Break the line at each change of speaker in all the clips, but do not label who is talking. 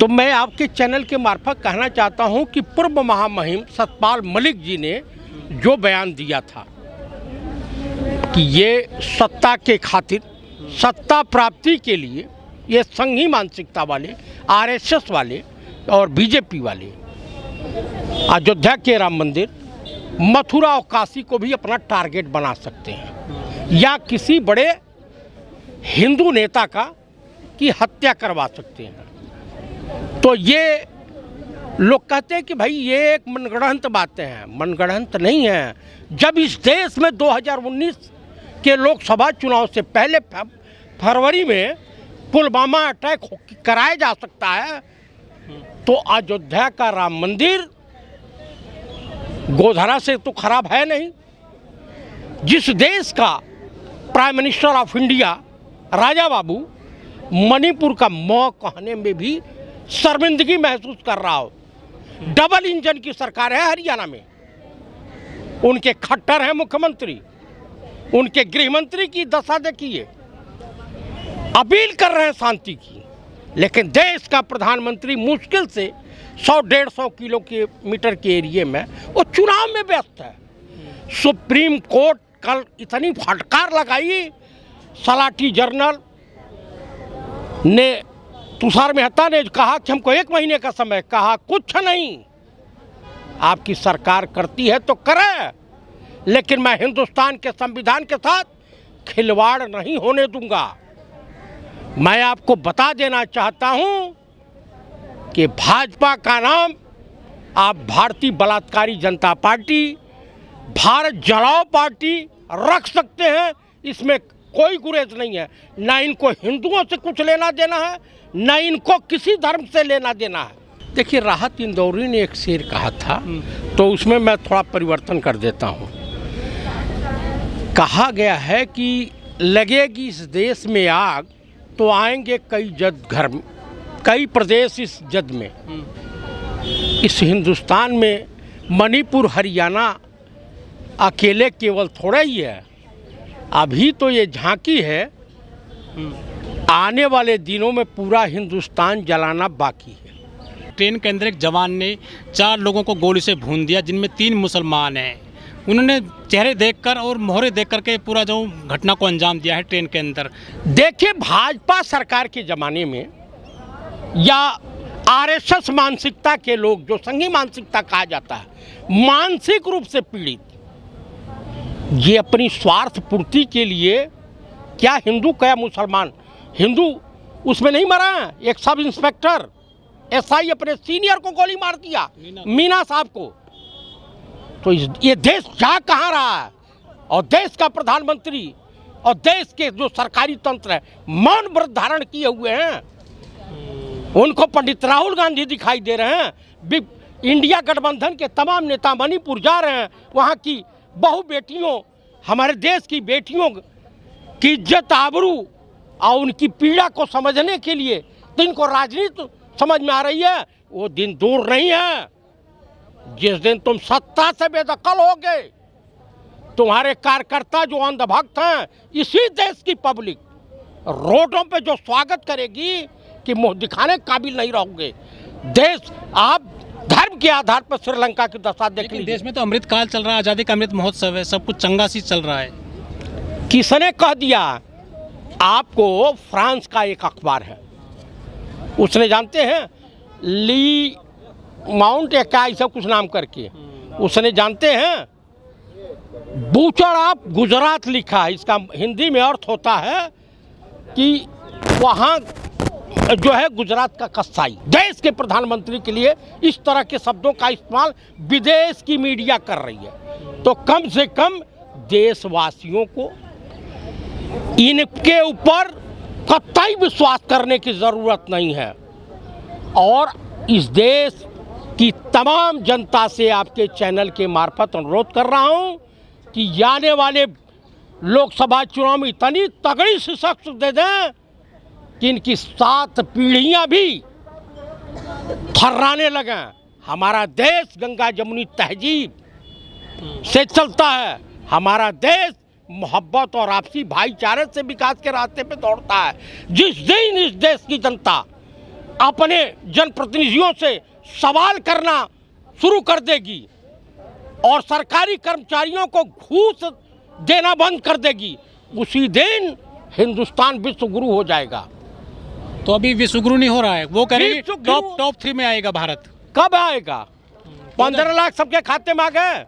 तो मैं आपके चैनल के मार्फत कहना चाहता हूं कि पूर्व महामहिम सतपाल मलिक जी ने जो बयान दिया था कि ये सत्ता के खातिर, सत्ता प्राप्ति के लिए ये संघी मानसिकता वाले, आरएसएस वाले और बीजेपी वाले अयोध्या के राम मंदिर, मथुरा और काशी को भी अपना टारगेट बना सकते हैं या किसी बड़े हिंदू नेता की हत्या करवा सकते हैं। तो ये लोग कहते हैं कि भाई ये एक मनगढ़ंत बातें हैं। मनगढ़ंत नहीं है। जब इस देश में 2019 के लोकसभा चुनाव से पहले फरवरी में पुलवामा अटैक कराया जा सकता है, तो अयोध्या का राम मंदिर गोधरा से तो खराब है नहीं। जिस देश का prime minister of India Raja Babu Manipur का मौ कहने में भी शर्मिंदगी महसूस कर रहा हो। डबल इंजन की सरकार है हरियाणा में, उनके खट्टर हैं मुख्यमंत्री, उनके गृह मंत्री की दशा देखिए। अपील कर रहे हैं शांति की, लेकिन देश का प्रधानमंत्री मुश्किल से 100-150 किलोमीटर के एरिए में वो चुनाव में व्यस्त है। सुप्रीम कोर्ट कल इतनी फटकार लगाई, सलाटी जनरल ने तुषार मेहता ने कहा कि हमको 1 महीने का समय, कहा कुछ नहीं, आपकी सरकार करती है तो करे, लेकिन मैं हिंदुस्तान के संविधान के साथ खिलवाड़ नहीं होने दूंगा। मैं आपको बता देना चाहता हूं कि भाजपा का नाम आप भारतीय बलात्कारी जनता पार्टी, भारत जलाओ पार्टी रख सकते हैं, इसमें कोई गुरेज नहीं है। ना इनको हिंदुओं से कुछ लेना देना है, ना इनको किसी धर्म से लेना देना है। देखिए, राहत इंदौरी ने एक शेर कहा था, तो उसमें मैं थोड़ा परिवर्तन कर देता हूँ। कहा गया है कि लगेगी इस देश में आग तो आएंगे कई जद घर, कई प्रदेश इस जद में। इस हिंदुस्तान में मणिपुर, हरियाणा अकेले केवल थोड़ा ही है। अभी तो ये झांकी है, आने वाले दिनों में पूरा हिंदुस्तान जलाना बाकी है।
ट्रेन के अंदर एक जवान ने 4 लोगों को गोली से भून दिया, जिनमें 3 मुसलमान हैं। उन्होंने चेहरे देखकर और मोहरे देख करके पूरा जो घटना को अंजाम दिया है ट्रेन के अंदर।
देखिए, भाजपा सरकार के ज़माने में या आरएसएस मानसिकता के लोग, जो संघी मानसिकता कहा जाता है, मानसिक रूप से पीड़ित, ये अपनी स्वार्थ पूर्ति के लिए, क्या हिंदू क्या मुसलमान, हिंदू उसमें नहीं मरा है। एक सब इंस्पेक्टर एसआई अपने सीनियर को गोली मार दिया, मीना साहब को। तो ये देश जा कहाँ रहा है? और देश का प्रधानमंत्री और देश के जो सरकारी तंत्र है मौन व्रत धारण किए हुए हैं। उनको पंडित राहुल गांधी दिखाई दे रहे हैं। इंडिया गठबंधन के तमाम नेता मणिपुर जा रहे हैं, वहाँ की बहु बेटियों, हमारे देश की बेटियों की इज्जत आबरू और उनकी पीड़ा को समझने के लिए। तो इनको राजनीति समझ में आ रही है। वो दिन दूर नहीं है जिस दिन तुम सत्ता से बेदखल होगे, तुम्हारे कार्यकर्ता जो अंधभक्त हैं, इसी देश की पब्लिक रोडों पे जो स्वागत करेगी कि मुंह दिखाने काबिल नहीं रहोगे। देश, आप धर्म के आधार पर श्रीलंका की दशा देख लीजिए।
देश में तो अमृत काल चल रहा है, आज़ादी का अमृत महोत्सव है, सब कुछ चंगा सी चल रहा है।
किसने कह दिया आपको? फ्रांस का एक अखबार है, उसने, जानते हैं, ली माउंट या क्या ऐसा कुछ नाम करके, उसने, जानते हैं, बूचड़ ऑफ गुजरात लिखा। इसका हिंदी में अर्थ होता है कि वहाँ जो है गुजरात का कसाई। देश के प्रधानमंत्री के लिए इस तरह के शब्दों का इस्तेमाल विदेश की मीडिया कर रही है। तो कम से कम देशवासियों को इनके ऊपर कतई विश्वास करने की ज़रूरत नहीं है। और इस देश की तमाम जनता से आपके चैनल के मार्फत अनुरोध कर रहा हूं कि आने वाले लोकसभा चुनाव में इतनी तगड़ी शिकस्त दे दें कि इनकी 7 पीढ़ियां भी थर्राने लगें। हमारा देश गंगा जमुनी तहजीब से चलता है। हमारा देश मोहब्बत और आपसी भाईचारे से विकास के रास्ते पे दौड़ता है। जिस दिन इस देश की जनता अपने जनप्रतिनिधियों से सवाल करना शुरू कर देगी और सरकारी कर्मचारियों को घूस देना बंद कर देगी, उसी दिन हिंदुस्तान विश्व गुरु हो जाएगा।
तो अभी विश्व गुरु नहीं हो रहा है, वो कह रहे हैं
विश्व गुरु-
टॉप 3 में आएगा भारत।
कब आएगा? 15 लाख सबके खाते में आ गए।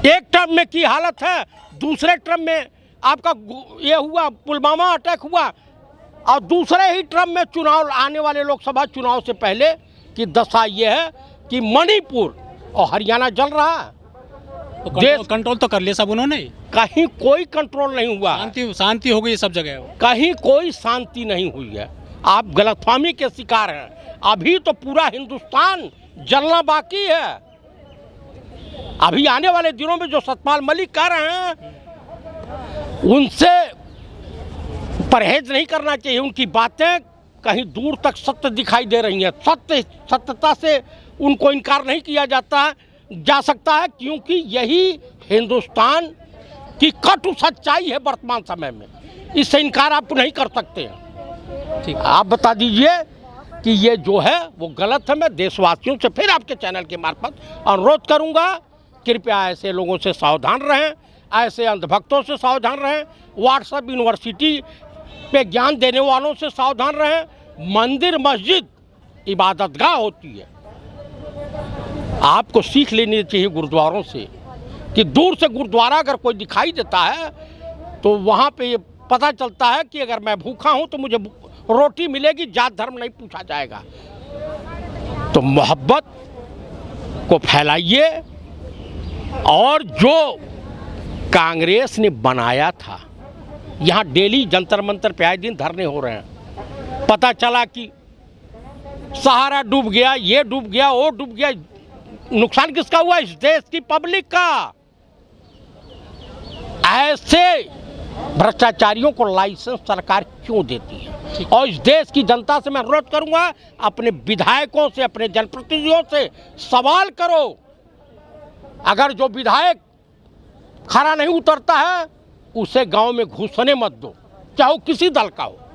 एक टर्म में की हालत है, दूसरे टर्म में आपका ये हुआ, पुलवामा अटैक हुआ, और दूसरे ही टर्म में चुनाव, आने वाले लोकसभा चुनाव से पहले की दशा ये है कि मणिपुर और हरियाणा जल रहा है।
तो
देश-
कंट्रोल तो कर लिया सब उन्होंने,
कहीं कोई कंट्रोल नहीं हुआ,
शांति हो गई सब जगह।
कहीं कोई शांति नहीं हुई है। आप गलतफहमी के शिकार हैं। अभी तो पूरा हिंदुस्तान जलना बाकी है। अभी आने वाले दिनों में जो सतपाल मलिक कह रहे हैं, उनसे परहेज नहीं करना चाहिए। उनकी बातें कहीं दूर तक सत्य दिखाई दे रही हैं। सत्यता से उनको इनकार नहीं किया जा सकता है, क्योंकि यही हिंदुस्तान की कटु सच्चाई है वर्तमान समय में। इससे इनकार आप नहीं कर सकते हैं।
ठीक,
आप बता दीजिए कि ये जो है वो गलत है। मैं देशवासियों से फिर आपके चैनल के मार्फत अनुरोध करूंगा, कृपया ऐसे लोगों से सावधान रहें, ऐसे अंधभक्तों से सावधान रहें, व्हाट्सएप यूनिवर्सिटी पे ज्ञान देने वालों से सावधान रहें। मंदिर मस्जिद इबादतगाह होती है। आपको सीख लेनी चाहिए गुरुद्वारों से कि दूर से गुरुद्वारा अगर कोई दिखाई देता है तो वहाँ पे ये पता चलता है कि अगर मैं भूखा हूँ तो मुझे रोटी मिलेगी, जात धर्म नहीं पूछा जाएगा। तो मोहब्बत को फैलाइए, और जो कांग्रेस ने बनाया था, यहाँ डेली जंतर मंतर पे आए दिन धरने हो रहे हैं। पता चला कि सहारा डूब गया, ये डूब गया, वो डूब गया। नुकसान किसका हुआ? इस देश की पब्लिक का। ऐसे भ्रष्टाचारियों को लाइसेंस सरकार क्यों देती है? और इस देश की जनता से मैं अनुरोध करूंगा, अपने विधायकों से, अपने जनप्रतिनिधियों से सवाल करो। अगर जो विधायक खरा नहीं उतरता है, उसे गांव में घुसने मत दो, चाहे वो किसी दल का हो।